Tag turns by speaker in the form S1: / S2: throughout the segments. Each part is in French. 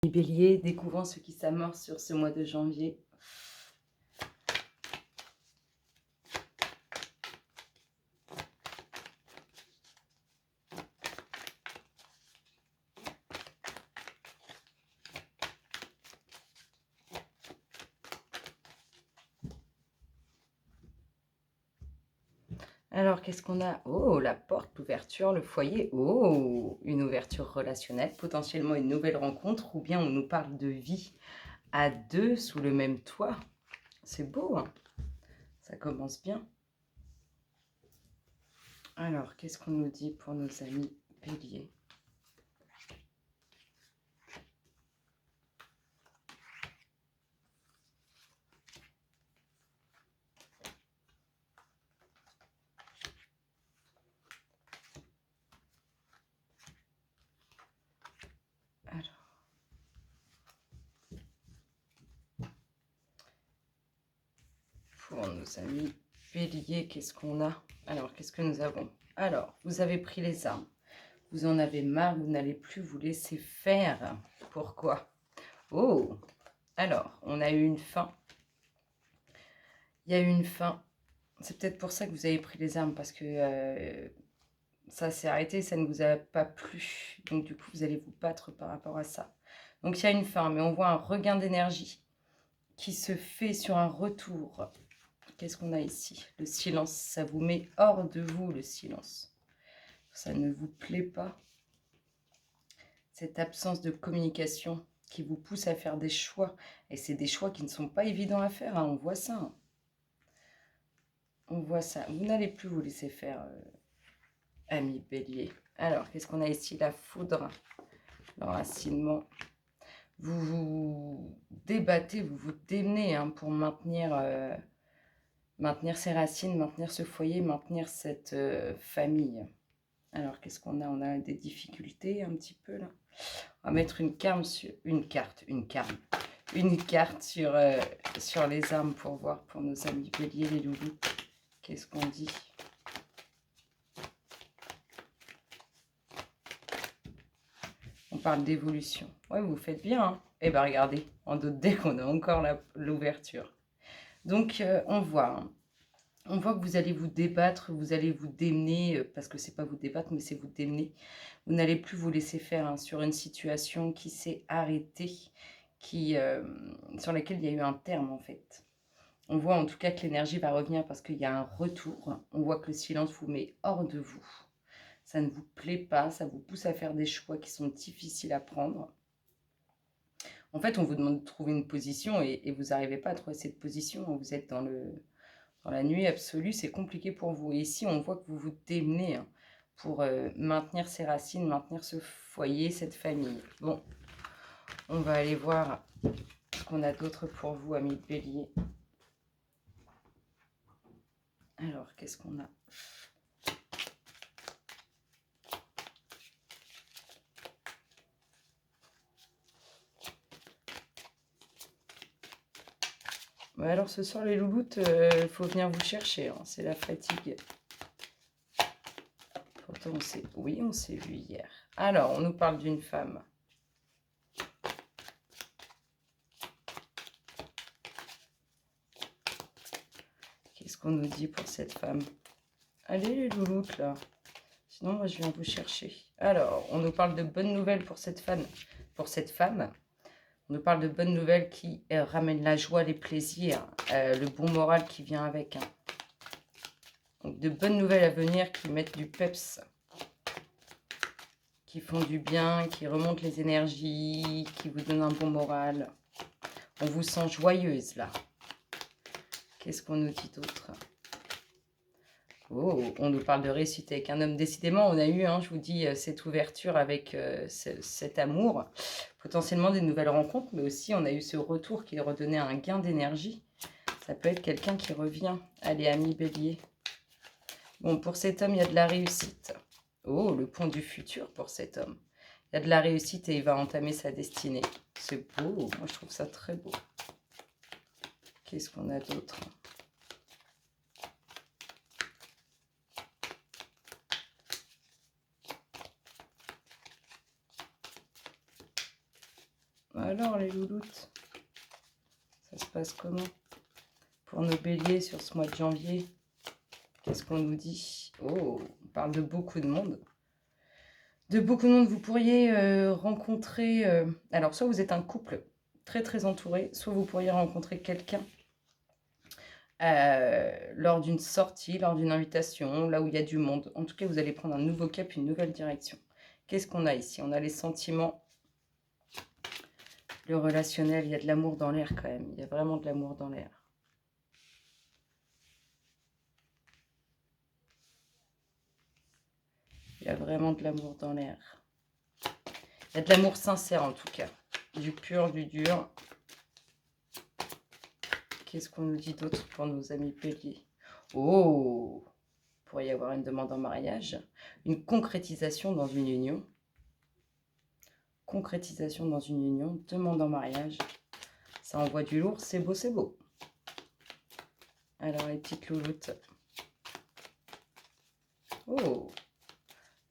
S1: Bélier, découvrant ce qui s'amorce sur ce mois de janvier. Alors, qu'est-ce qu'on a? Oh, la porte, l'ouverture, le foyer. Oh, une ouverture relationnelle, potentiellement une nouvelle rencontre, ou bien on nous parle de vie à deux sous le même toit. C'est beau, hein? Ça commence bien. Alors, qu'est-ce qu'on nous dit pour nos amis béliers? Alors, pour nos amis béliers, qu'est-ce qu'on a? Alors, qu'est-ce que nous avons? Alors, vous avez pris les armes. Vous en avez marre, vous n'allez plus vous laisser faire. Pourquoi? Oh, alors, on a eu une fin. Il y a eu une fin. C'est peut-être pour ça que vous avez pris les armes, parce que ça s'est arrêté, ça ne vous a pas plu. Donc, du coup, vous allez vous battre par rapport à ça. Donc, il y a une fin, mais on voit un regain d'énergie qui se fait sur un retour. Qu'est-ce qu'on a ici? Le silence, ça vous met hors de vous, le silence. Ça ne vous plaît pas. Cette absence de communication qui vous pousse à faire des choix. Et c'est des choix qui ne sont pas évidents à faire, hein, on voit ça. Hein. On voit ça. Vous n'allez plus vous laisser faire, ami bélier. Alors, qu'est-ce qu'on a ici? La foudre, l'enracinement. Vous vous débattez, vous vous démenez hein, pour maintenir ses racines, maintenir ce foyer, maintenir cette famille. Alors, qu'est-ce qu'on a? On a des difficultés un petit peu là. On va mettre une carte sur sur les armes pour voir pour nos amis béliers, les loulous. Qu'est-ce qu'on dit? On parle d'évolution. Ouais, vous faites bien. Hein. Eh bien, regardez, en d'autres decks, on a encore l'ouverture. Donc, on voit. Hein. On voit que vous allez vous débattre, vous allez vous démener, parce que c'est pas vous débattre, mais c'est vous démener. Vous n'allez plus vous laisser faire hein, sur une situation qui s'est arrêtée, sur laquelle il y a eu un terme en fait. On voit en tout cas que l'énergie va revenir parce qu'il y a un retour. On voit que le silence vous met hors de vous. Ça ne vous plaît pas, ça vous pousse à faire des choix qui sont difficiles à prendre. En fait, on vous demande de trouver une position et vous n'arrivez pas à trouver cette position. Vous êtes dans la nuit absolue, c'est compliqué pour vous. Et ici, on voit que vous vous démenez hein, pour maintenir ces racines, maintenir ce foyer, cette famille. Bon, on va aller voir ce qu'on a d'autre pour vous, amis bélier. Alors, qu'est-ce qu'on a? Ouais, alors ce soir, les louloutes, il faut venir vous chercher. Hein, c'est la fatigue. Pourtant, on s'est vu hier. Alors, on nous parle d'une femme. Qu'est-ce qu'on nous dit pour cette femme? Allez, les louloutes, là. Sinon, moi, je viens vous chercher. Alors, on nous parle de bonnes nouvelles pour cette femme. On nous parle de bonnes nouvelles qui ramènent la joie, les plaisirs, le bon moral qui vient avec. Hein. Donc, de bonnes nouvelles à venir qui mettent du peps, qui font du bien, qui remontent les énergies, qui vous donnent un bon moral. On vous sent joyeuse, là. Qu'est-ce qu'on nous dit d'autre? Oh, on nous parle de réussite avec un homme. Décidément, on a eu, hein, je vous dis, cette ouverture avec cet amour. Potentiellement des nouvelles rencontres, mais aussi on a eu ce retour qui redonnait un gain d'énergie. Ça peut être quelqu'un qui revient. Allez, ami bélier. Bon, pour cet homme, il y a de la réussite. Oh, le pont du futur pour cet homme. Il y a de la réussite et il va entamer sa destinée. C'est beau, moi je trouve ça très beau. Qu'est-ce qu'on a d'autre? Alors les louloutes, ça se passe comment pour nos béliers sur ce mois de janvier? Qu'est-ce qu'on nous dit? Oh, on parle de beaucoup de monde. De beaucoup de monde, vous pourriez rencontrer... alors, soit vous êtes un couple très très entouré, soit vous pourriez rencontrer quelqu'un lors d'une sortie, lors d'une invitation, là où il y a du monde. En tout cas, vous allez prendre un nouveau cap, une nouvelle direction. Qu'est-ce qu'on a ici? On a les sentiments, le relationnel, il y a de l'amour dans l'air quand même. Il y a vraiment de l'amour dans l'air. Il y a vraiment de l'amour dans l'air. Il y a de l'amour sincère en tout cas. Du pur, du dur. Qu'est-ce qu'on nous dit d'autre pour nos amis béliers? Oh! Il pourrait y avoir une demande en mariage. Une concrétisation dans une union. Concrétisation dans une union. Demande en mariage. Ça envoie du lourd. C'est beau, c'est beau. Alors les petites louloutes. Oh!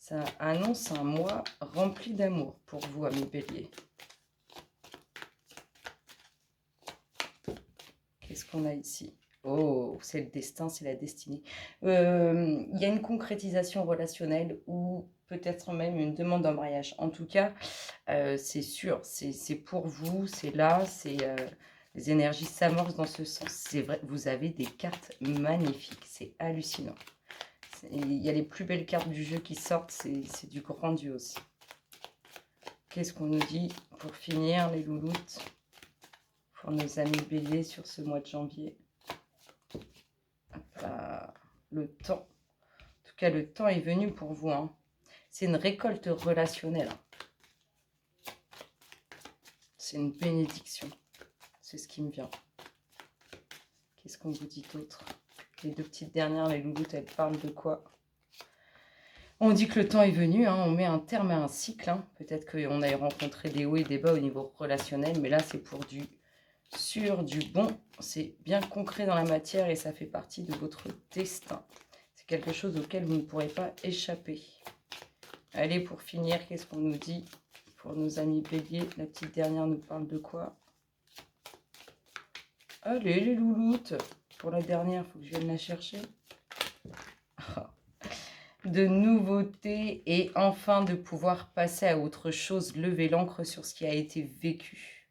S1: Ça annonce un mois rempli d'amour pour vous, amis béliers. Qu'est-ce qu'on a ici? Oh, c'est le destin, c'est la destinée. Il y a une concrétisation relationnelle ou peut-être même une demande en mariage. En tout cas, c'est sûr, c'est pour vous, c'est là, les énergies s'amorcent dans ce sens. C'est vrai, vous avez des cartes magnifiques, c'est hallucinant. Il y a les plus belles cartes du jeu qui sortent, c'est du grandiose. Qu'est-ce qu'on nous dit pour finir, les louloutes, pour nos amis béliers sur ce mois de janvier? Le temps. En tout cas, le temps est venu pour vous. Hein. C'est une récolte relationnelle. C'est une bénédiction. C'est ce qui me vient. Qu'est-ce qu'on vous dit d'autre? Les deux petites dernières, les louloutes, elles parlent de quoi? On dit que le temps est venu, hein, on met un terme à un cycle. Hein. Peut-être qu'on a rencontré des hauts et des bas au niveau relationnel, mais là, c'est pour du sûr, du bon. C'est bien concret dans la matière et ça fait partie de votre destin. C'est quelque chose auquel vous ne pourrez pas échapper. Allez, pour finir, qu'est-ce qu'on nous dit pour nos amis béliers? La petite dernière nous parle de quoi? Allez, les louloutes. Pour la dernière, il faut que je vienne la chercher. De nouveautés et enfin de pouvoir passer à autre chose, lever l'ancre sur ce qui a été vécu.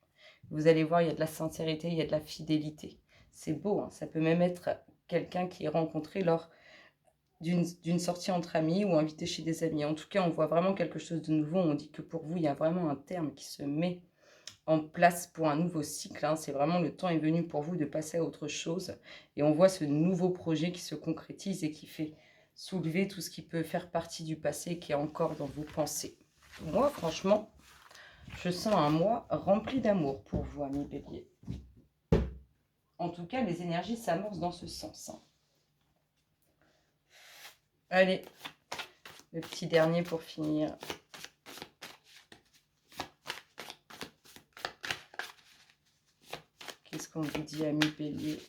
S1: Vous allez voir, il y a de la sincérité, il y a de la fidélité. C'est beau, hein, ça peut même être quelqu'un qui est rencontré lors d'une sortie entre amis ou invité chez des amis. En tout cas, on voit vraiment quelque chose de nouveau. On dit que pour vous, il y a vraiment un terme qui se met en place pour un nouveau cycle. Hein. C'est vraiment le temps est venu pour vous de passer à autre chose. Et on voit ce nouveau projet qui se concrétise et qui fait soulever tout ce qui peut faire partie du passé qui est encore dans vos pensées. Moi, franchement, je sens un mois rempli d'amour pour vous, amis béliers. En tout cas, les énergies s'amorcent dans ce sens. Hein. Allez, le petit dernier pour finir. Qu'est-ce qu'on vous dit, amis béliers?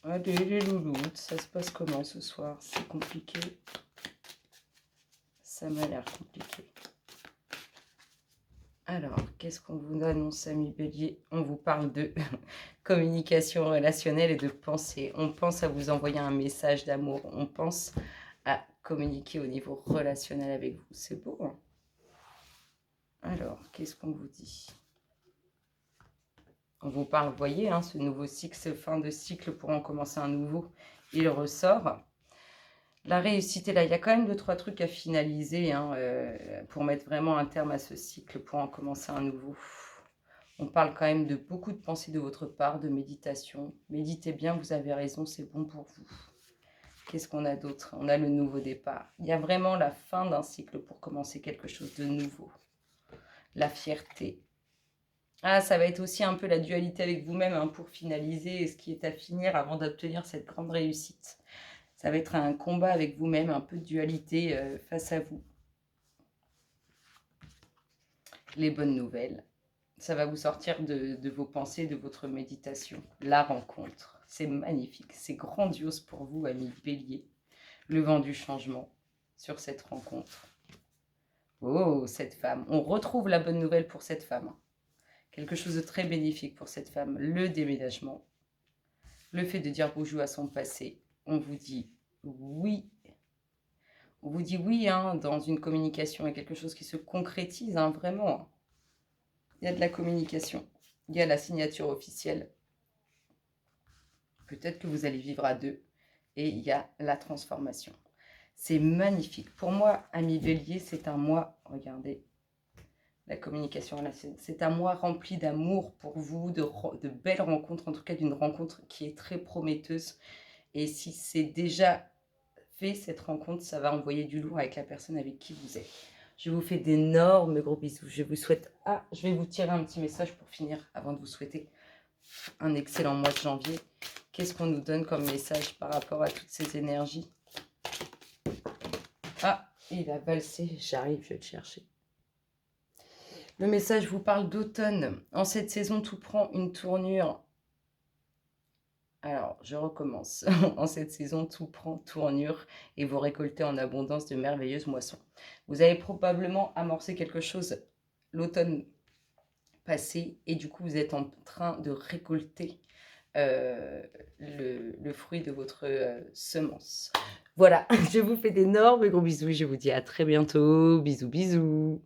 S1: Allez, les louloutes, ça se passe comment ce soir? C'est compliqué. Ça m'a l'air compliqué. Alors, qu'est-ce qu'on vous annonce, amis béliers? On vous parle de communication relationnelle et de pensée. On pense à vous envoyer un message d'amour. On pense à communiquer au niveau relationnel avec vous. C'est beau, hein? Alors, qu'est-ce qu'on vous dit? On vous parle, vous voyez, hein, ce nouveau cycle, ce fin de cycle pour en commencer un nouveau. Il ressort. La réussite est là. Il y a quand même 2-3 trucs à finaliser hein, pour mettre vraiment un terme à ce cycle, pour en commencer un nouveau. On parle quand même de beaucoup de pensées de votre part, de méditation. Méditez bien, vous avez raison, c'est bon pour vous. Qu'est-ce qu'on a d'autre? On a le nouveau départ. Il y a vraiment la fin d'un cycle pour commencer quelque chose de nouveau. La fierté. Ah, ça va être aussi un peu la dualité avec vous-même hein, pour finaliser ce qui est à finir avant d'obtenir cette grande réussite. Ça va être un combat avec vous-même, un peu de dualité face à vous. Les bonnes nouvelles. Ça va vous sortir de vos pensées, de votre méditation. La rencontre. C'est magnifique, c'est grandiose pour vous, amis béliers. le vent du changement sur cette rencontre. Oh, cette femme. On retrouve la bonne nouvelle pour cette femme. Quelque chose de très bénéfique pour cette femme. Le déménagement. Le fait de dire bonjour à son passé. On vous dit oui. On vous dit oui hein, dans une communication. Il y a quelque chose qui se concrétise, hein, vraiment. Il y a de la communication. Il y a la signature officielle. Peut-être que vous allez vivre à deux. Et il y a la transformation. C'est magnifique. Pour moi, ami Bélier, c'est un mois, regardez, la communication, c'est un mois rempli d'amour pour vous, de belles rencontres, en tout cas d'une rencontre qui est très prometteuse. Et si c'est déjà fait, cette rencontre, ça va envoyer du lourd avec la personne avec qui vous êtes. Je vous fais d'énormes gros bisous. Je vous souhaite... Ah, je vais vous tirer un petit message pour finir, avant de vous souhaiter un excellent mois de janvier. Qu'est-ce qu'on nous donne comme message par rapport à toutes ces énergies? Ah, il a valsé, j'arrive, je vais le chercher. Le message vous parle d'automne. En cette saison, tout prend une tournure. Alors, je recommence. En cette saison, tout prend tournure et vous récoltez en abondance de merveilleuses moissons. Vous avez probablement amorcé quelque chose l'automne passé et du coup, vous êtes en train de récolter le fruit de votre semence. Voilà, je vous fais d'énormes gros bisous et je vous dis à très bientôt. Bisous, bisous.